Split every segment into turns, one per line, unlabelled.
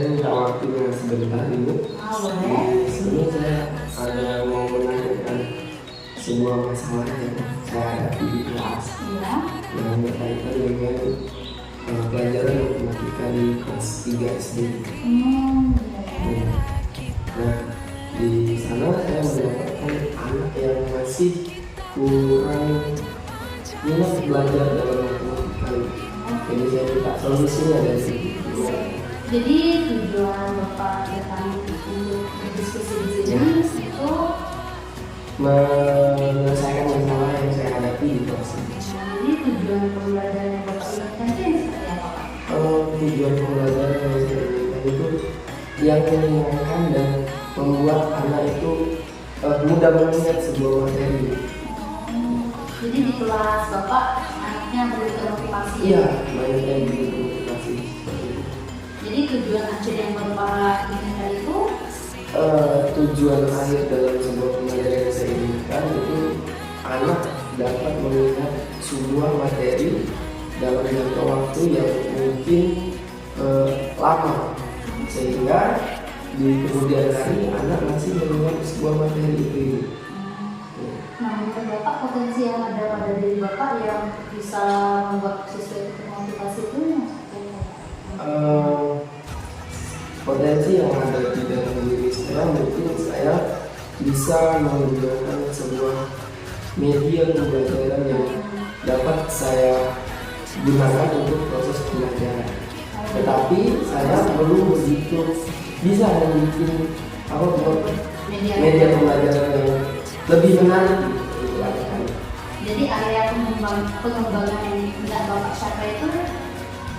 saya minta waktunya sebentar dulu.
Boleh.
Sebelum saya ada mau menanyakan sebuah masalah yang saya hadapi di kelas
Iya.
yang berkaitan dengan pelajaran matematika di kelas 3 SD.
Iya.
Nah, di sana saya mendapatkan anak yang masih kurang minat belajar dalam matematika. Jadi saya minta solusinya dari situ.
Jadi tujuan Bapak datang untuk berdiskusi di sini itu
menyelesaikan masalah yang saya hadapi di kelas ini.
jadi tujuan pembelajaran yang Bapak inginkan itu yang seperti apa Pak?
Tujuan pembelajaran yang saya inginkan itu yang menyenangkan dan membuat anak itu mudah mengingat sebuah materi.
Jadi di kelas Bapak anaknya begitu termotivasi.
Iya, banyak yang begitu motivasi seperti itu.
Jadi tujuan akhir yang Bapak inginkan itu
Tujuan akhir dalam sebuah pembelajaran yang saya inginkan itu anak dapat mengingat sebuah materi dalam jangka waktu yang mungkin lama, sehingga di kemudian hari anak masih mengingat sebuah materi itu.
nah menurut Bapak potensi yang ada pada diri Bapak yang bisa membuat siswa itu termotivasi itu yang seperti apa?
Potensi yang ada di dalam diri saya mungkin saya bisa menggunakan sebuah media pembelajaran yang dapat saya gunakan untuk proses pembelajaran. Tetapi saya belum begitu bisa membuat buat media pembelajaran yang lebih menarik gitu.
Jadi area pengembangan yang tidak Bapak capai itu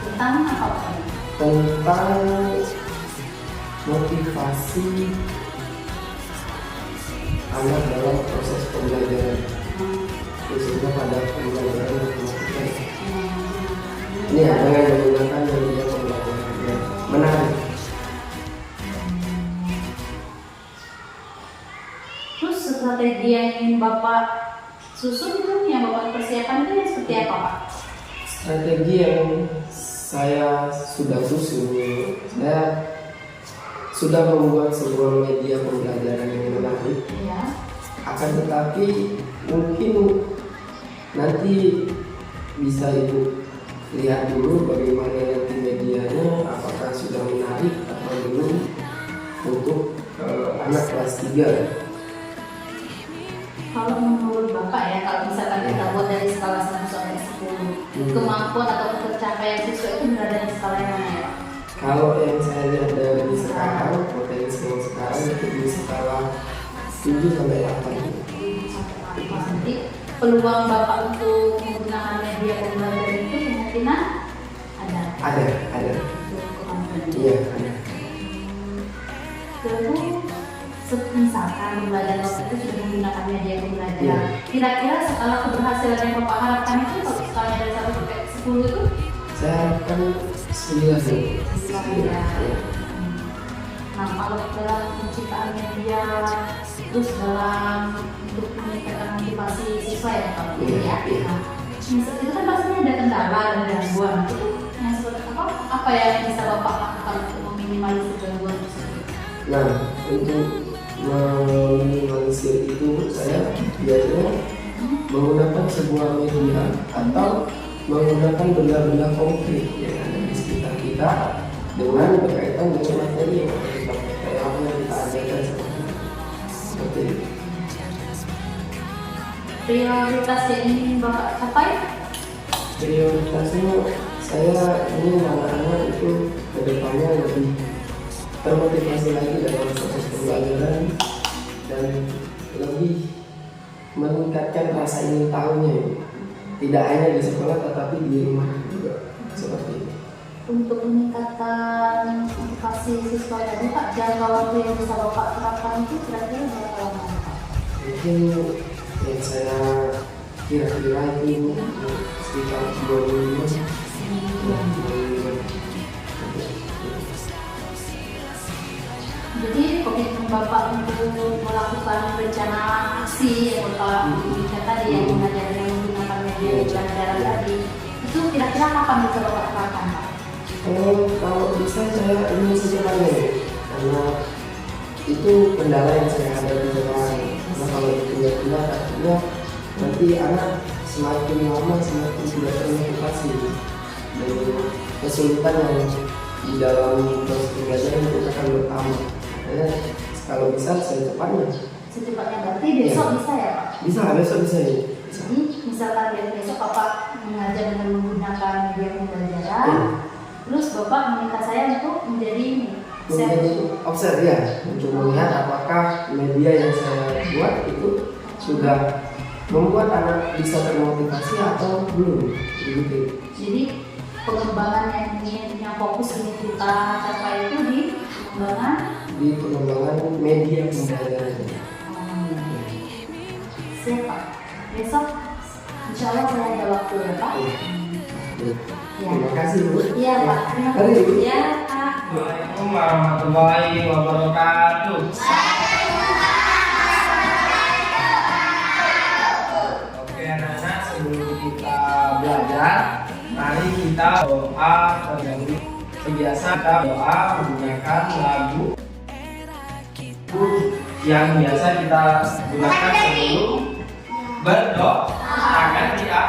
tentang apa Pak?
Tentang motivasi anak dalam proses pembelajaran, khususnya pada pembelajaran matematika. Ini ya, dengan menggunakan media pembelajaran yang menarik.
Terus strategi yang ingin Bapak susun itu, yang Bapak persiapkan itu yang seperti apa Pak?
Strategi yang saya sudah susun, saya sudah membuat sebuah media pembelajaran yang menarik.
Ya.
Akan tetapi mungkin nanti bisa Ibu lihat dulu bagaimana nanti medianya, apakah sudah menarik atau belum untuk anak kelas 3.
Kalau menurut Bapak ya, kalau misalkan kita buat dari skala 1 sampai 10, kemampuan atau pencapaian siswa itu berada di skala yang mana ya Pak?
Kalau yang saya lihat dari sekarang, potensi yang sekarang itu di skala 7 sampai 8.
Jadi peluang Bapak untuk menggunakan media pembelajaran itu kemungkinan ada.
Ada. Iya, ada.
Terus misalkan pembelajaran Bapak itu sudah menggunakan media pembelajaran,
Iya.
kira-kira skala keberhasilan yang Bapak harapkan itu kalau skala dari 1 sampai 10 itu
Saya harapkan 9 dulu.
ya. Nah, kalau dalam penciptaan media, terus dalam untuk meningkatkan motivasi siswa ya Pak,
Iya.
Nah, itu kan pastinya ada kendala dan gangguan. Itu yang seperti apa yang bisa Bapak lakukan untuk meminimalisir gangguan tersebut?
Nah, untuk meminimalisir itu saya biasanya menggunakan sebuah media atau menggunakan benda-benda konkret yang ada di sekitar kita dengan berkaitan dengan materi yang kita ajarkan seperti itu.
Prioritas yang ingin Bapak capai?
Prioritasnya saya ingin anak-anak itu kedepannya lebih termotivasi lagi dalam proses pembelajaran dan lebih meningkatkan rasa ingin tahunya, tidak hanya di sekolah tetapi di rumah juga seperti itu.
Untuk meningkatkan motivasi siswa tadi Pak, jangka waktu yang bisa Bapak terapkan itu kira-kira berapa lama Pak?
Mungkin yang saya kira-kira itu sekitar 2 minggu.
Jadi komitmen Bapak untuk melakukan rencana aksi yang Bapak inginkan tadi yang menggunakan media pembelajaran tadi, itu kira-kira kapan bisa Bapak terapkan Pak?
Kalau bisa saya ingin secepatnya kendala yang saya hadapi sekarang. Karena kalau ditunda-tunda artinya nanti anak semakin lama semakin tidak termotivasi dan kesulitan yang di dalam proses pembelajaran itu akan bertambah. Makanya kalau bisa secepatnya.
Secepatnya berarti besok bisa ya Pak?
Bisa, besok bisa ya.
Jadi misalkan besok Bapak mengajar dengan menggunakan media pembelajaran, terus Bapak meminta saya untuk menjadi
observe ya, untuk melihat apakah media yang saya buat itu sudah membuat anak bisa termotivasi atau belum, begitu.
Jadi pengembangan yang fokus ini kita capai itu di
pengembangan media pembelajaran.
Siap Pak. Besok insya Allah saya ada waktu ya Pak. Ya.
Terima kasih Bu.
Iya Pak. Terima
Mari,
kasih.
Bu.
Ya Pak.
Assalamualaikum warahmatullahi wabarakatuh. Oke anak-anak, sebelum kita belajar, mari kita doa terlebih. Biasa kita doa menggunakan lagu yang biasa kita gunakan sebelum berdoa. Akan tidak?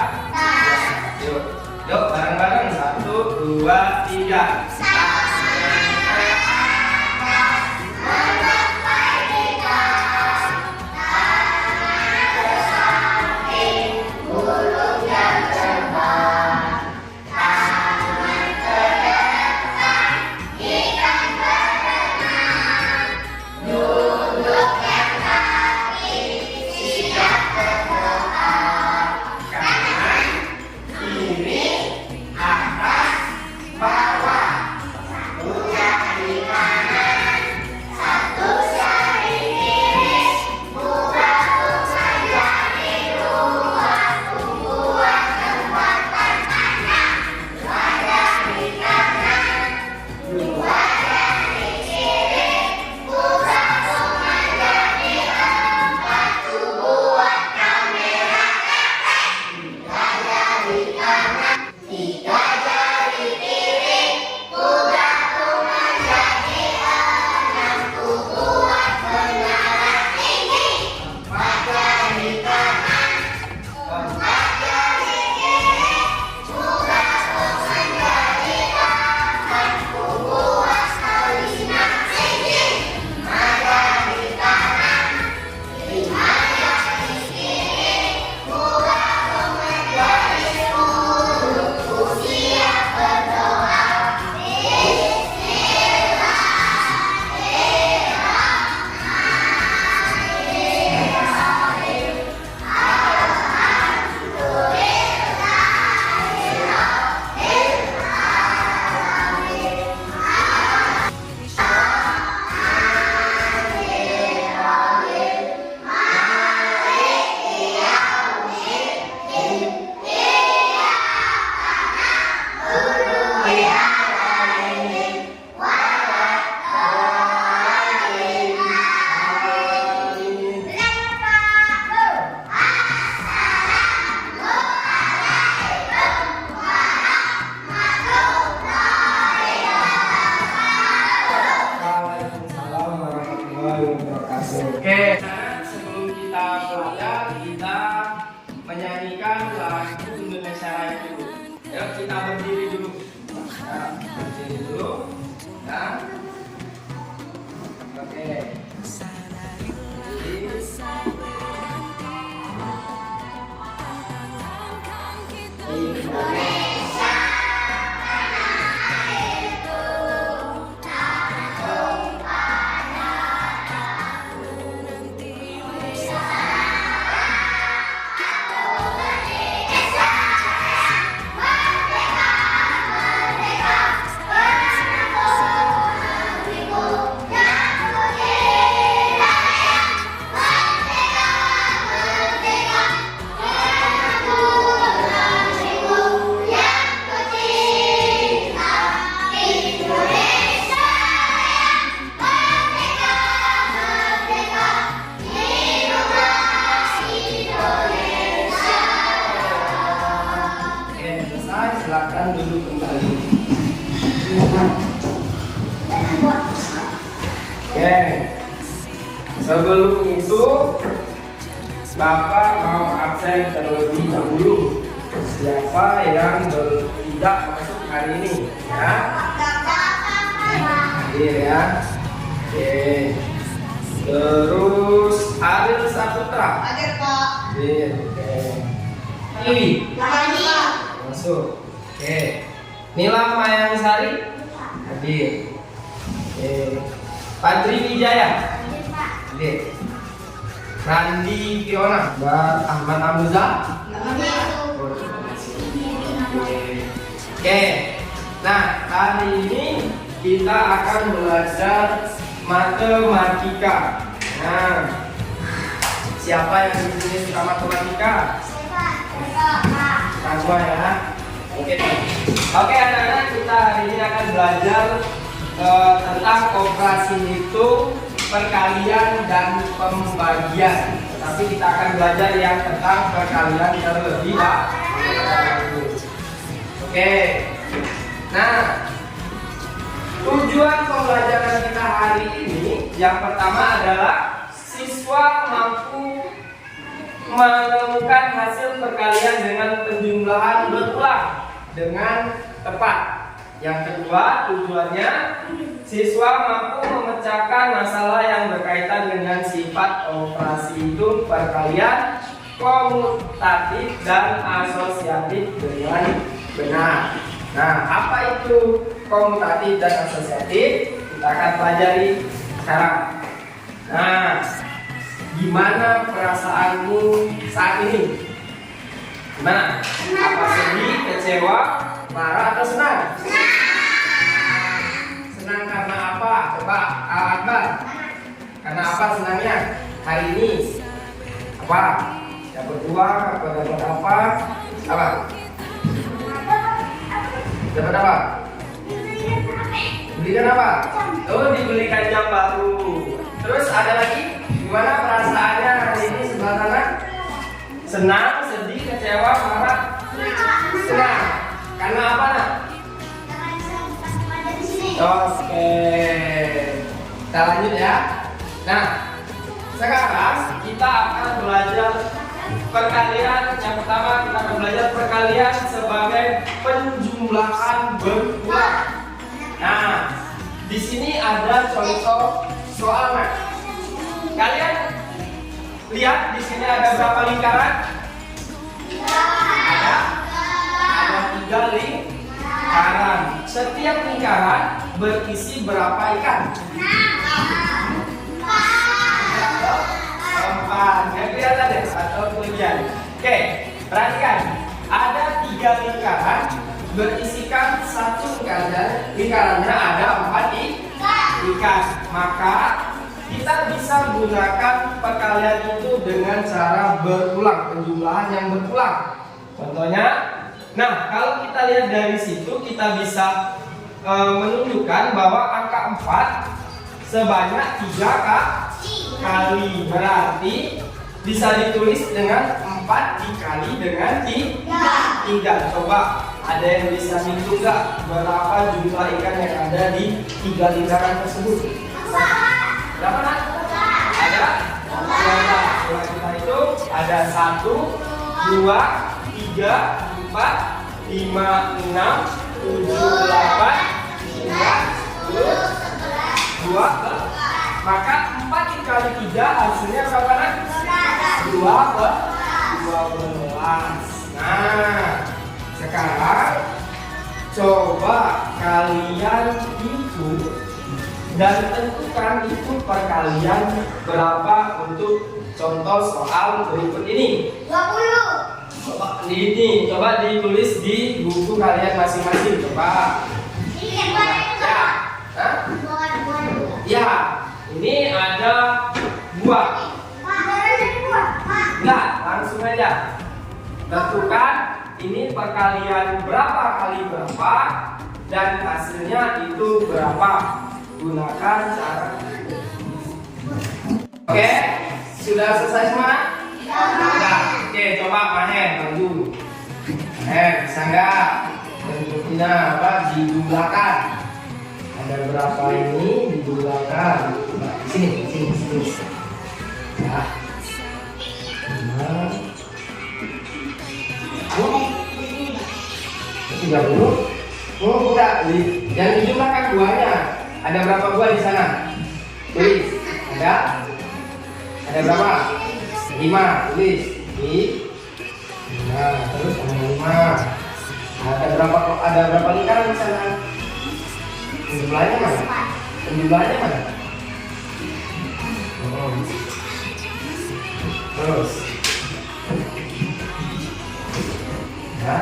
Yuk bareng-bareng, 1, 2, 3. Oke, sebelum kita belajar, kita menyanyikan lagu Indonesia Raya dulu. Yuk kita berdiri dulu. Nah, berdiri dulu. Nah, oke. Silakan duduk kembali. Oke. Sebelum itu Bapak mau absen terlebih dahulu. Siapa yang tidak masuk hari ini? Ya. Hadir ya. Oke. Terus Ariel Saputra.
Hadir, Pak.
Hadir. Oke. Ili. Masuk. Oke. Nila Mayansari. Hadir. Oke. Patri Wijaya. Hadir. Randi Fiona. Dan Ahmad Amuza. Oke. Nah, hari ini kita akan belajar matematika. Nah, siapa yang di sini suka matematika? Semua ya. Oke. Oke, anak-anak, kita hari ini akan belajar tentang operasi hitung, perkalian dan pembagian. Tapi kita akan belajar yang tentang perkalian terlebih dahulu. Oke. Nah, tujuan pembelajaran kita hari ini yang pertama adalah siswa mampu menemukan hasil perkalian dengan penjumlahan berulang dengan tepat. Yang kedua, tujuannya siswa mampu memecahkan masalah yang berkaitan dengan sifat operasi hitung, perkalian, komutatif, dan asosiatif dengan benar. Nah, apa itu komutatif dan asosiatif? Kita akan pelajari sekarang. Nah, gimana perasaanmu saat ini? Gimana? Apa sedih, kecewa, marah, atau senang? Senang karena apa? Coba Akbar. Karena apa senangnya hari ini? Apa? Dapat uang? Apa dapat apa? Apa? Dapat apa? Belikan apa? Oh, dibelikan jam baru. Terus ada lagi? Gimana perasaannya hari ini sebelah kanan? Senang, sedih, kecewa, marah? Senang. Karena apa, nak? Oke. Kita lanjut ya. Nah, sekarang kita akan belajar perkalian. Yang pertama kita akan belajar perkalian sebagai penjumlahan berulang. Nah, di sini ada contoh soalnya. Kalian lihat di sini ada berapa lingkaran? Ada 3 lingkaran. Setiap lingkaran berisi berapa ikan? 4. Ya, kelihatan ya atau kelebihan. Oke, perhatikan. Ada 3 lingkaran berisikan 1 lingkaran. Lingkarannya ada 4 ikan. Maka kita bisa gunakan perkalian itu dengan cara berulang, penjumlahan yang berulang. Contohnya, nah kalau kita lihat dari situ kita bisa menunjukkan bahwa angka 4 sebanyak 3 kali. Berarti bisa ditulis dengan 4 dikali dengan 3. Coba ada yang bisa hitung nggak berapa jumlah ikan yang ada di 3 lingkaran tersebut? Berapa, nak? Ada? Coba kita hitung. Ada 1, 2, 3, 4, 5, 6, 7, 8, 9, 10, 2. Maka 4 dikali 3 hasilnya berapa, nak? 12. Nah, sekarang coba kalian hitung dan tentukan itu perkalian berapa untuk contoh soal berikut ini. 20. Coba ditulis di buku kalian masing-masing. Coba. Ya. Hah? Ya. Ini ada buah. Enggak, langsung aja. Tentukan ini perkalian berapa kali berapa dan hasilnya itu berapa. Gunakan cara. Oke, sudah selesai semua? Sudah. Oke, coba Mahen maju. Bisa nggak? Bentuknya apa? Dijumlahkan. Ada berapa ini dijumlahkan? Sini. Ya. 30. Oh, udah. Yang dijumlahkan buahnya. Ada berapa buah di sana? Tulis. Ada? Ada berapa? 5. Tulis. Nah, terus ada 5. Ada berapa lingkaran di sana? Jumlahnya mana? Jumlahnya mana? Oh. Terus. Ya.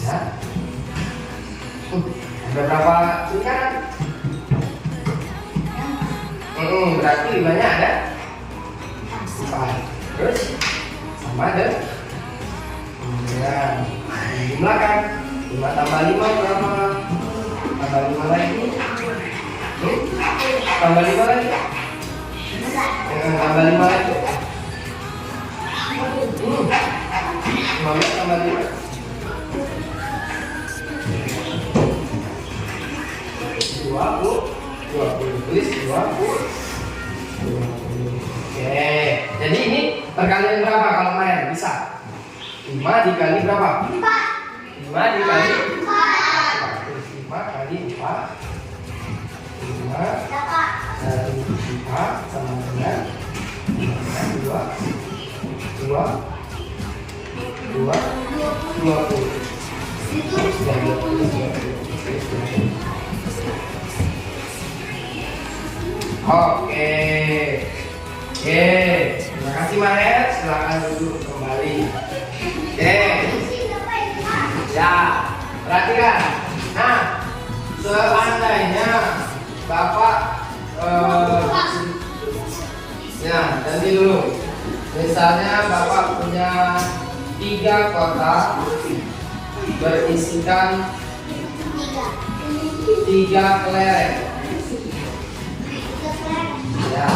Ya. Ada berapa lingkaran? Berarti 5-nya ada 4. Terus sama ada. Ya. Jumlahkan 5 tambah 5 berapa? Tambah 5 lagi. Tambah 5 lagi. Tambah 5 lagi. 15 tambah 5. 20. Tulis 20. Oke. Jadi ini perkalian berapa kalau main? Bisa 5 dikali berapa? 5 dikali 5 kali 4. 5 dari 4 sama dengan 20. Oke. Terima kasih Maher. Silakan duduk kembali. Oke. Ya, perhatikan. Nah, seandainya Bapak ya, nanti dulu. Misalnya Bapak punya 3 kotak berisikan 3 kelereng. Ya.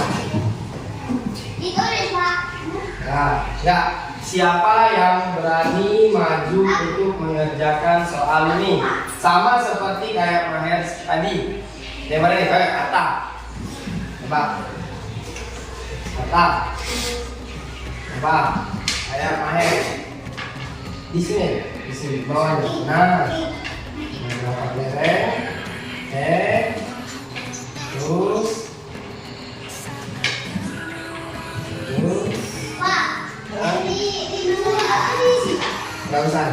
Ya, siapa yang berani maju untuk mengerjakan soal ini? Sama seperti kayak Maher tadi. Yang mana nih? Kayak Atta. Coba. Atta. Coba. Kayak Maher. Di sini bawahnya. Nah, berapa kelereng? Terus. Gak usah.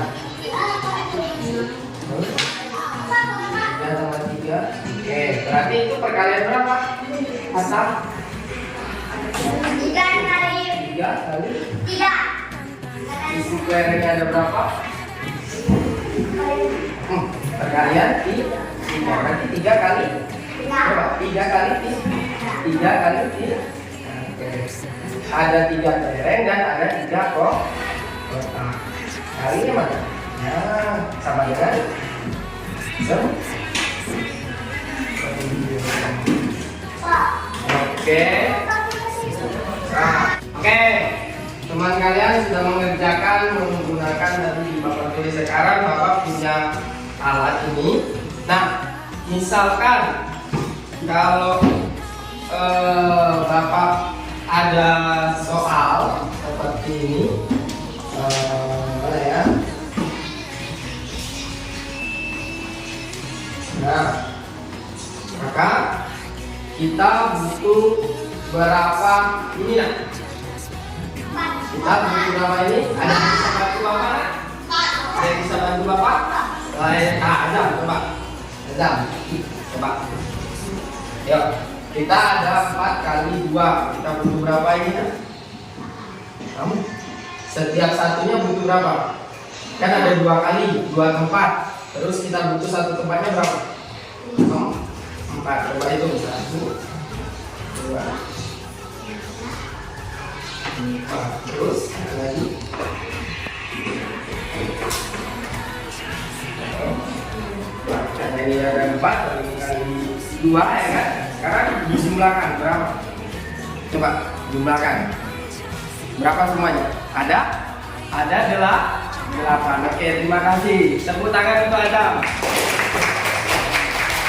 Terus 3 tambah 3. Oke, berarti itu perkalian berapa? Atta? 3 kali 3. Isi kelerengnya ada berapa? Perkalian 3. Berarti 3 kali berapa? 3 kali 3. Oke. Ada 3 kelereng dan ada 3 kotak. Kalinya mana? Nah, sama dengan Oke. Nah, oke. Teman kalian sudah mengerjakan menggunakan tadi Bapak tulis. Sekarang Bapak punya alat ini. Nah, misalkan kalau Bapak ada soal seperti ini, mana ya? Nah, maka kita butuh berapa ini ya? Kita butuh berapa ini? Ada yang bisa bantu Bapak? Ada yang bisa bantu Bapak? Ada, coba. Coba. Yuk, kita ada 4 kali 2. Kita butuh berapa ini ya? Kamu? Setiap satunya butuh berapa? Kan ada 2 kali, 2 tempat. Terus kita butuh 1 tempatnya berapa? 4. Coba itu 1, 2, 4. Terus ada lagi. Karena ini ada 4 kali 2 ya kan? Sekarang dijumlahkan berapa? Coba jumlahkan. Berapa semuanya? Ada 8. Oke, terima kasih. Tepuk tangan untuk Adam.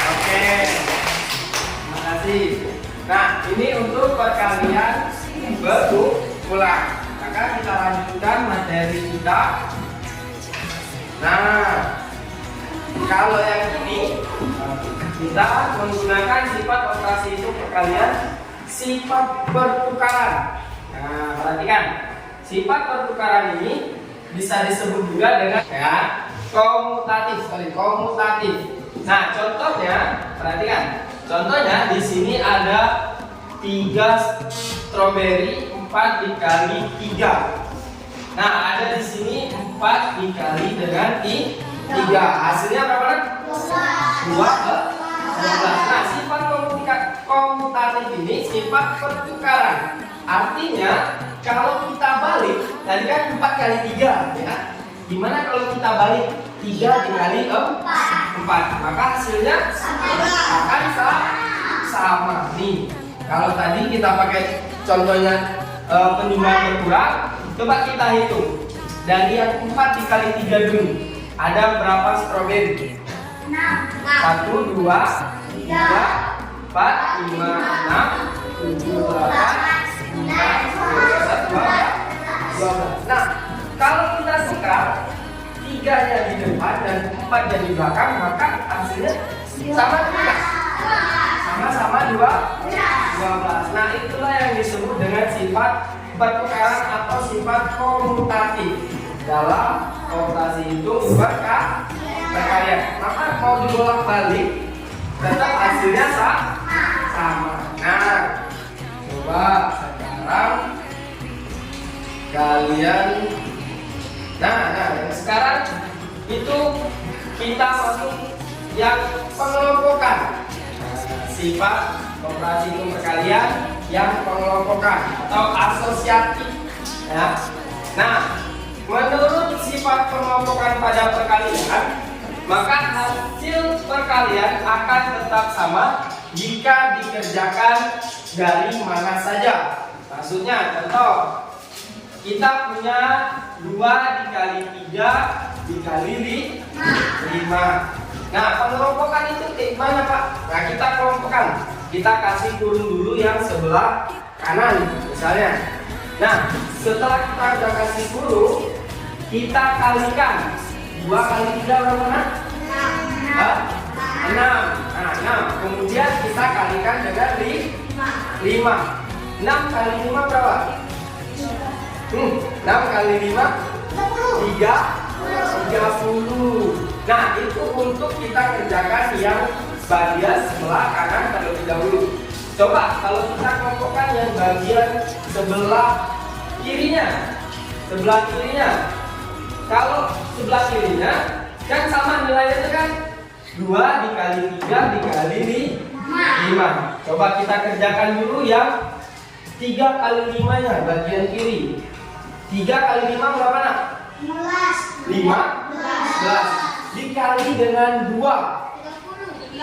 Oke, terima kasih. Nah, ini untuk perkalian berulang. Maka kita lanjutkan materi kita. Nah, kalau yang ini kita menggunakan sifat operasi itu perkalian sifat pertukaran. Nah, perhatikan, sifat pertukaran ini bisa disebut juga dengan komutatif. Komutatif. Nah, contohnya, perhatikan. Contohnya di sini ada 3 stroberi 4 dikali 3. Nah, ada di sini 4 dikali dengan 3. Hasilnya berapa? 12. Nah, sifat komutatif ini sifat pertukaran. Artinya kalau kita balik, tadi kan 4 kali 3 ya. Gimana kalau kita balik 3 dikali 4? Maka hasilnya akan sama. Nih, kalau tadi kita pakai contohnya penimbangan berkurang, coba kita hitung. Dari yang 4 dikali 3 dulu. Ada berapa stroberi? 1, 2, 3, 4, 5, 6, 7, 8, 9, 10, 12. Nah, kalau kita tukar 3-nya di depan dan 4-nya di belakang, maka hasilnya sama juga. Sama-sama 12. Nah, itulah yang disebut dengan sifat pertukaran atau sifat komutatif. Dalam operasi hitung perkalian. Maka mau dibolak-balik tetap hasilnya sama. Nah, coba sekarang kalian sekarang itu kita masuk yang pengelompokan. Sifat operasi hitung perkalian yang pengelompokan atau asosiatif ya. Nah, menurut sifat pengelompokan pada perkalian, maka hasil perkalian akan tetap sama jika dikerjakan dari mana saja. Maksudnya, contoh, kita punya 2 dikali 3 dikali 5. Nah, pengelompokan itu mana, Pak? Nah, kita kelompokkan. Kita kasih turun dulu yang sebelah kanan, misalnya. Nah, setelah kita udah kasih turun, kita kalikan 2 kali 3 berapa? 6. Nah, 6. Kemudian kita kalikan dengan 5. 6 kali 5 berapa? 6 kali 5 30. Nah, itu untuk kita kerjakan yang bagian sebelah kanan terlebih dahulu. Coba kalau kita kelompokkan yang bagian sebelah kirinya. Kalau sebelah kirinya kan sama nilainya itu kan 2 dikali 3 dikali 5. Coba kita kerjakan dulu yang 3 kali 5-nya bagian kiri. 3 kali 5 berapa, Nak? 15 dikali dengan 2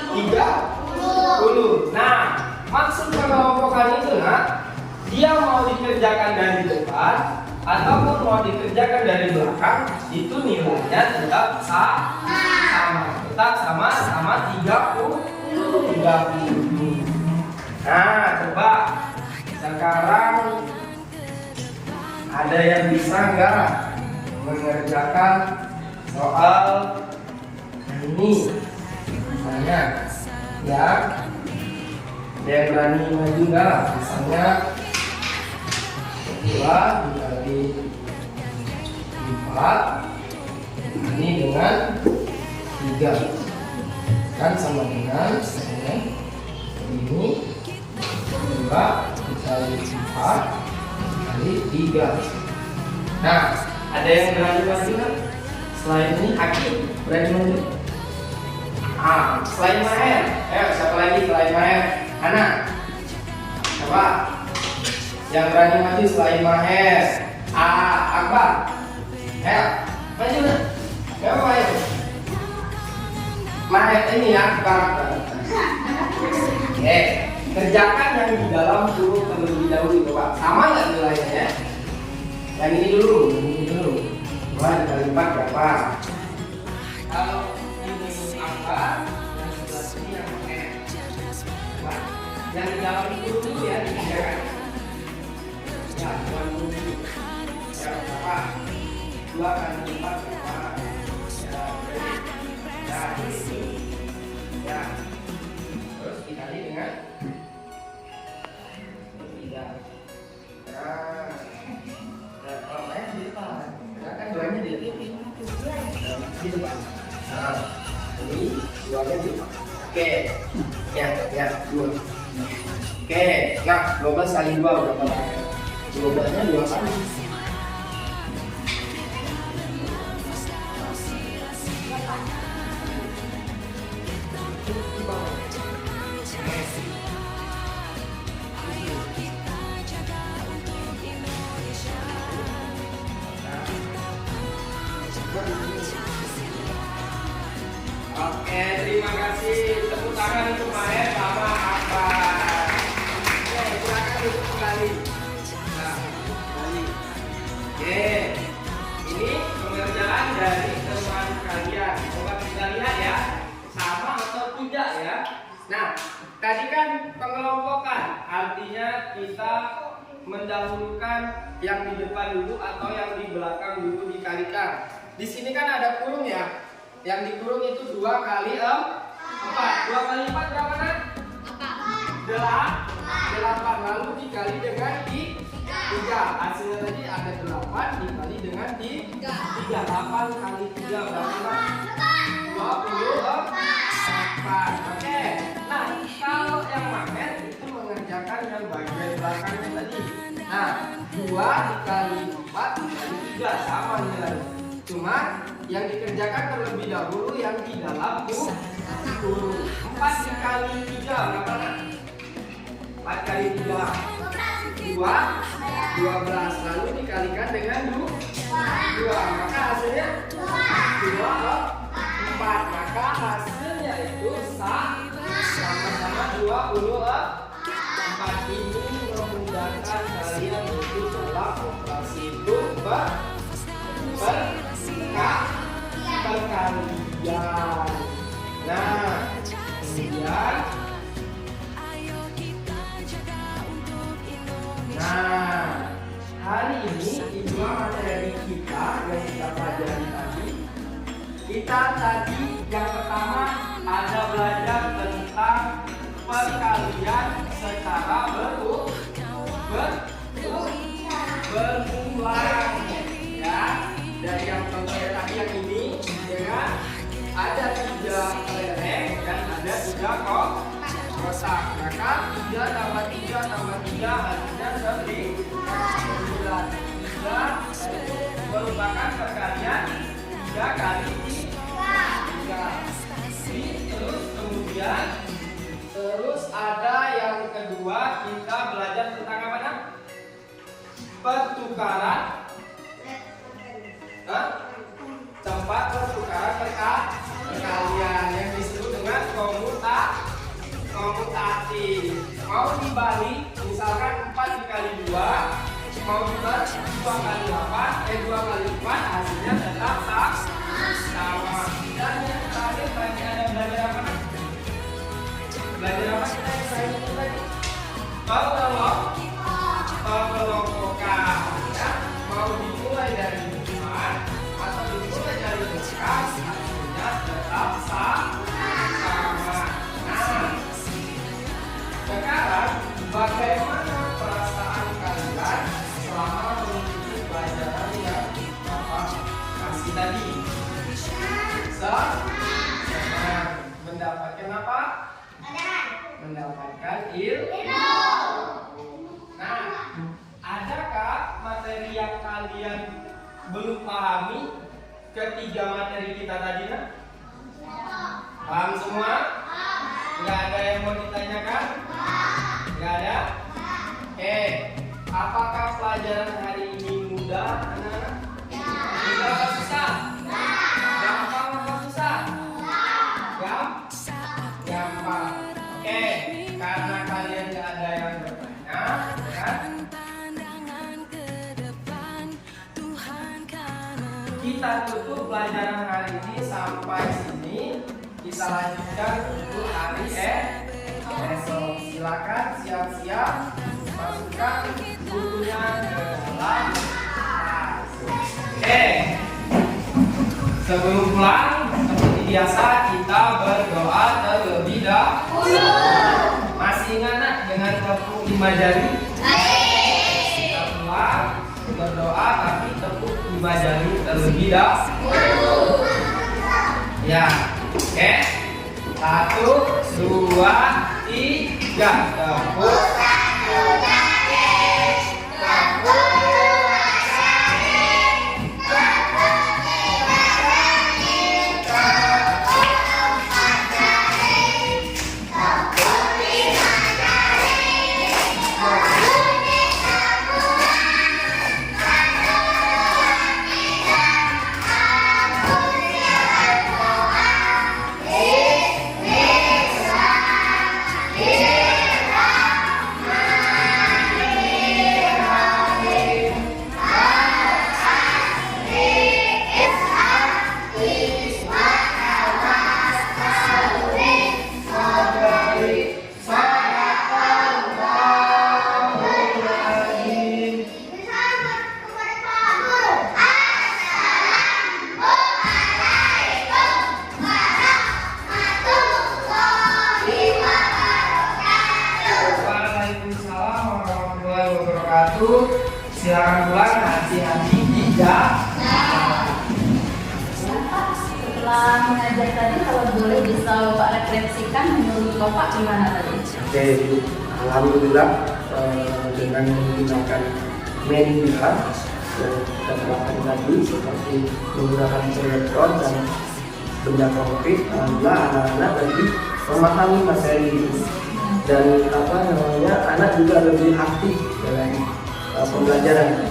30. Nah, maksud pengelompokan itu, Nak, dia mau dikerjakan dari depan ataupun mau dikerjakan dari belakang, itu nilainya tetap sama. Tetap sama 30. Nah, coba sekarang ada yang bisa nggak mengerjakan soal ini? Misalnya, ya, ada yang berani maju nggak? Misalnya 2 dikali 4 ini dengan 3 kan sama dengan ini 2 dikali 4 kali 3. Nah, ada yang berani maju nggak? Selain ini, Hakim berani maju? Selain Maher, siapa lagi selain Maher? Hana, coba yang berani maju selain Maher. Akbar, maju nak? Siapa Maher? Maher ini Akbar. Kerjakan yang di dalam huruf terlebih dahulu, coba. Sama nggak nilainya ya? Yang ini dulu. 2 dikali 4 berapa? Kalau ini Akbar, yang sebelah sini yang Maher. yang di dalam kurung dulu ya dikerjakan. Ya, 2 dulu. Ya, berapa? 2 kali 4 berapa? Ya, ya, ini. Ya, terus dikali dengan 3. Nah, dan kalau lain di depan, kan 2-nya di depan. Nah, ini 2-nya di depan. Oke, ya, 2. Oke, nah 12 kali 2 berapa? 12-nya 2 kali. Oke, terima kasih. Tepuk tangan untuk Maher sama Akbar. Oke, silakan duduk kembali. Nah, kembali. Oke, ini pengerjaan dari teman kalian. Coba kita lihat ya, sama atau tidak ya. Nah, tadi kan pengelompokan, artinya kita mendahulukan yang di depan dulu atau yang di belakang dulu dikalikan. Di sini kan ada kurung ya. Yang dikurung itu 2 kali 4. 2 kali 4 berapa nak? 8. Lalu dikali dengan 3. Hasilnya tadi ada 8 dikali dengan 3. 8 kali 3 berapa? 24. Oke. Nah, kalau yang Maher itu mengerjakan yang bagian belakangnya tadi. Nah, 2 dikali 4 dikali 3 sama nilainya. Cuma yang dikerjakan terlebih dahulu yang di dalam kurung. 4 dikali 3 berapa nak? 4 kali 3 12. Lalu dikalikan dengan 2. Maka hasilnya 24. Maka hasilnya itu sama-sama 24. Ini memudahkan kalian untuk dalam operasi perkalian. Nah, kemudian hari ini di 2 materi kita yang kita pelajari tadi, kita tadi yang pertama ada belajar tentang perkalian secara berulang ya. Dari yang contohnya tadi yang ini dengan ada 3 kelereng dan ada 3 kotak. Maka 3 tambah 3 tambah 3 hasilnya 9. 3 merupakan perkalian 3 kali 3. Terus ada yang kedua kita belajar tentang apa nak? Pertukaran. Tempat pertukaran perkalian yang disebut dengan komutatif. Mau dibalik, misalkan 4 dikali 2, mau dibalik 2 kali 8, 2 kali 4 hasilnya tetap sama. Dan yang terakhir tadi ada belajar apa? Belajar apa kita yang saya itu tadi? Pengelompokan. Ya, mau dimulai dari depan atau dimulai dari belakang hasilnya tetap sama. Nah, sekarang bagaimana perasaan kalian selama mengikuti pelajaran yang Bapak kasih tadi? Senang. Mendapatkan apa? Mendapatkan ilmu. Nah, adakah materi yang kalian belum pahami ketiga materi kita tadi? Paham semua? Nggak ada yang mau ditanyakan? Nggak ada? Apakah pelajaran hari ini mudah, anak-anak? Mudah atau susah? Gampang atau susah? Gampang. Karena kalian nggak ada yang bertanya, kan? Kita tutup pelajaran hari ini sampai sini. Kita lanjutkan untuk hari esok. Silakan. silakan siap-siap masukkan bukunya ke dalam tas. Oke. Sebelum pulang, seperti biasa kita berdoa terlebih dahulu. Masih ingat dengan tepuk 5 jari? Kita pulang berdoa tapi tepuk 5 jari terlebih dahulu. Ya, oke. 1, 2, 3. Tepuk. Silakan pulang, hati-hati di jalan.
Setelah mengajar tadi, kalau boleh bisa Bapak refleksikan menurut Bapak gimana tadi?
Oke, alhamdulillah dengan menggunakan media yang kita terapkan tadi seperti menggunakan proyektor dan benda konkret, alhamdulillah anak-anak tadi memahami materi ini dan anak juga lebih aktif dalam pembelajaran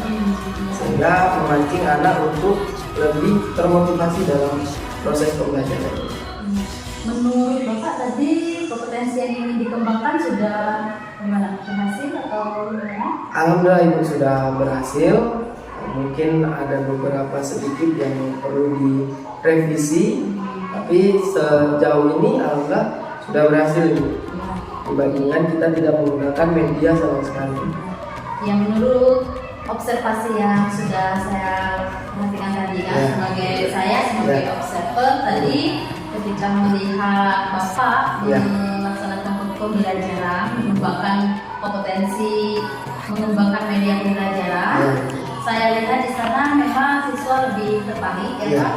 sehingga memancing anak untuk lebih termotivasi dalam proses pembelajaran.
Menurut Bapak tadi kompetensi yang ingin dikembangkan sudah gimana? Berhasil atau gimana?
Alhamdulillah Ibu sudah berhasil. Mungkin ada beberapa sedikit yang perlu direvisi, tapi sejauh ini alhamdulillah sudah berhasil Ibu. Dibandingkan kita tidak menggunakan media sama sekali.
Yang menurut observasi yang sudah saya perhatikan tadi kan, sebagai observer tadi ketika melihat Bapak melaksanakan pembelajaran, mengembangkan kompetensi, mengembangkan media pembelajaran, saya lihat di sana memang siswa lebih tertarik Pak.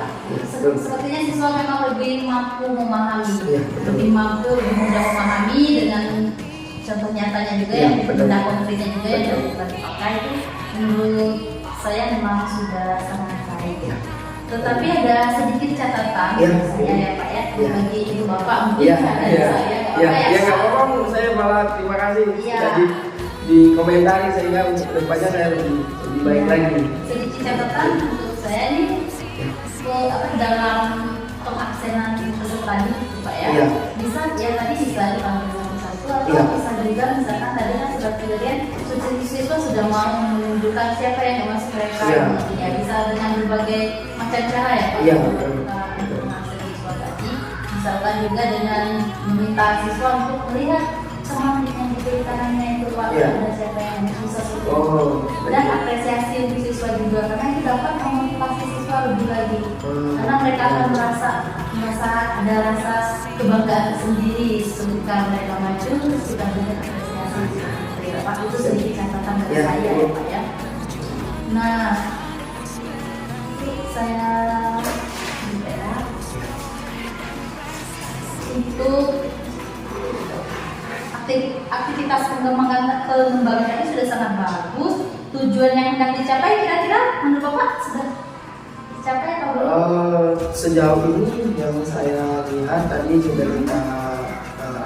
Sepertinya siswa memang lebih mampu memahami, lebih mudah memahami dengan contoh nyatanya juga yang benda konkretnya juga yang dapat dipakai itu menurut saya memang sudah sangat baik. Tetapi ada sedikit catatan saya ya Pak ya, bagi ibu bapak mungkin dari saya
nggak apa-apa, saya malah terima kasih jadi dikomentari sehingga untuk depannya saya lebih baik lagi.
Sedikit catatan untuk saya ini dalam pengaksenan tersebut tadi Pak ya, bisa tadi bisa dipanggil atau bisa juga misalkan tadi kan sudah kejadian siswa sudah mau menunjukkan siapa yang masuk mereka bisa dengan berbagai macam cara ya Pak untuk mengakses siswa tadi, misalkan juga dengan meminta siswa untuk melihat semangat yang diberikannya itu Pak ada siapa yang bisa dan apresiasi untuk siswa juga karena itu dapat memotivasi siswa lebih lagi karena mereka akan merasa ada rasa kebanggaan sendiri ketika mereka maju sudah dengan apresiasi Pak. Itu sedikit catatan dari saya ya Pak ya. Nah saya untuk aktivitas pengembangan ini sudah sangat bagus. Tujuan yang hendak dicapai kira-kira menurut Bapak sudah dicapai atau belum?
Sejauh ini yang saya lihat tadi sudah kita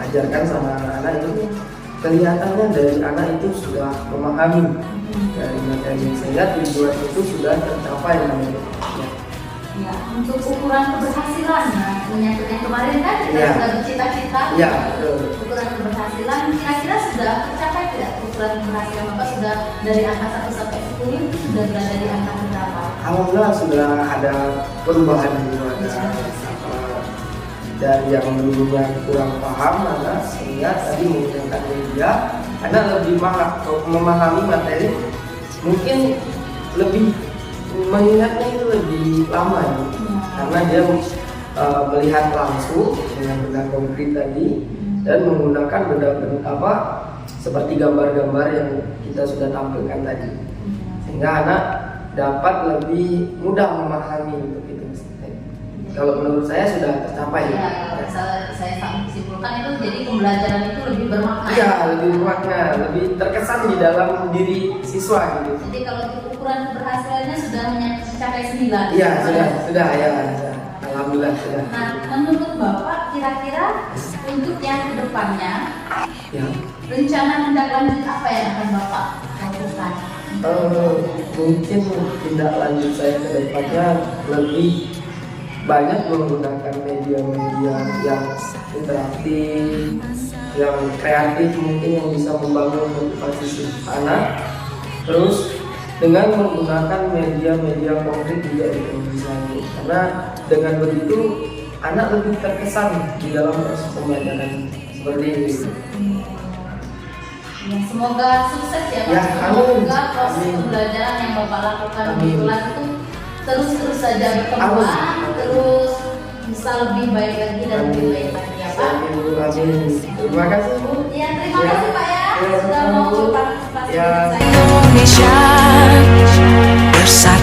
ajarkan sama anak-anak itu kelihatannya dari anak itu sudah memahami dari materi sehingga tujuan itu sudah tercapai namanya.
Ya, untuk ukuran keberhasilan, menyangkut yang kemarin kan kita sudah bercita-cita. Ukuran keberhasilan kira-kira sudah tercapai tidak? Ukuran keberhasilan Bapak sudah dari angka 1 sampai 10 itu sudah berada di angka berapa?
Alhamdulillah sudah ada perubahan juga dari yang dulunya kurang paham anak, sehingga tadi menggunakan media anak lebih memahami materi, mungkin lebih mengingatnya itu lebih lama ya, karena dia melihat langsung dengan benda konkret tadi dan menggunakan benda seperti gambar-gambar yang kita sudah tampilkan tadi, sehingga anak dapat lebih mudah memahami untuk itu. Kalau menurut saya sudah tercapai.
Ya, saya simpulkan itu jadi pembelajaran itu lebih bermakna.
Iya, lebih bermakna, lebih terkesan di dalam diri siswa gitu.
Jadi kalau ukuran keberhasilannya sudah mencapai 9.
Iya, sudah ya. Alhamdulillah sudah.
Nah, menurut Bapak kira-kira untuk yang kedepannya
Ya.
rencana tindak lanjut apa yang akan Bapak lakukan?
Mungkin tindak lanjut saya ke depannya lebih banyak menggunakan media-media yang interaktif, yang kreatif, mungkin yang bisa membangun motivasi anak. Terus dengan menggunakan media-media konkret juga itu misalnya, karena dengan begitu anak lebih terkesan di dalam proses pembelajaran seperti ini.
Ya, semoga sukses ya Pak.
Ya,
Semoga
amin.
proses
Amin.
pembelajaran yang Bapak lakukan di
Amin.
kelas itu terus saja berkembang,
Amin.
terus bisa lebih baik lagi dan lebih baik lagi ya Pak.
Amin. Terima kasih Bu.
Ya, terima
Ya.
kasih Pak ya,
Ya,
sudah mau
sama-sama, Bu.
berpartisipasi
Ya.
dengan saya.
Indonesia bersatu.